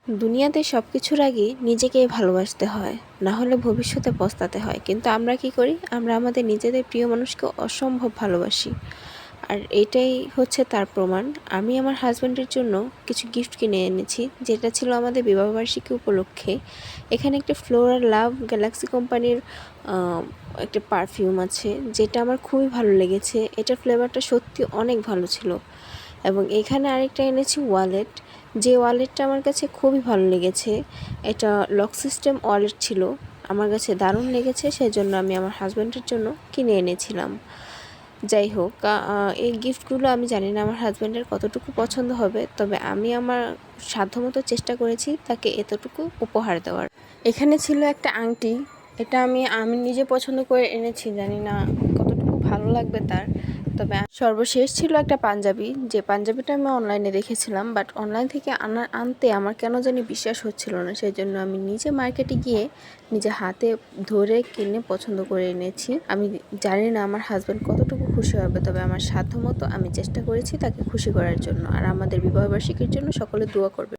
দুনিয়াতে সব কিছুর আগে নিজেকেই ভালোবাসতে হয়, না হলে ভবিষ্যতে পস্তাতে হয়। কিন্তু আমরা কি করি? আমরা আমাদের নিজেদের প্রিয় মানুষকে অসম্ভব ভালোবাসি। আর এটাই হচ্ছে তার প্রমাণ। আমি আমার হাজব্যান্ডের জন্য কিছু গিফট কিনে এনেছি, যেটা ছিল আমাদের বিবাহবার্ষিকী উপলক্ষে। এখানে একটা ফ্লোরাল লাভ গ্যালাক্সি কোম্পানির একটা পারফিউম আছে, যেটা আমার খুবই ভালো লেগেছে। এটার ফ্লেভারটা সত্যি অনেক ভালো ছিল। এবং এখানে আরেকটা এনেছি ওয়ালেট, যে ওয়ালেটটা আমার কাছে খুবই ভালো লেগেছে। এটা লক সিস্টেম ওয়ালেট ছিল, আমার কাছে দারুণ লেগেছে, সেজন্য আমি আমার হাজব্যান্ডের জন্য কিনে এনেছিলাম। যাই হোক, এই গিফটগুলো আমি জানি না আমার হাজব্যান্ডের কতটুকু পছন্দ হবে, তবে আমি আমার সাধ্যমতো চেষ্টা করেছি তাকে এতটুকু উপহার দেওয়ার। এখানে ছিল একটা আংটি, এটা আমি নিজে পছন্দ করে এনেছি, জানি না কতটুকু ভালো লাগবে তার। তবে সর্বশেষ ছিল একটা পাঞ্জাবি, যে পাঞ্জাবিটা আমি অনলাইনে দেখেছিলাম, বাট অনলাইন থেকে আনতে আমার কেন জানি বিশ্বাস হচ্ছিল না। সেই জন্য আমি নিজে মার্কেটে গিয়ে নিজে হাতে ধরে কিনে পছন্দ করে এনেছি। আমি জানি না আমার হাজব্যান্ড কতটুকু খুশি হবে, তবে আমার সাধ্যমতো আমি চেষ্টা করেছি তাকে খুশি করার জন্য। আর আমাদের বিবাহবার্ষিকীর জন্য সকলে দোয়া করবে।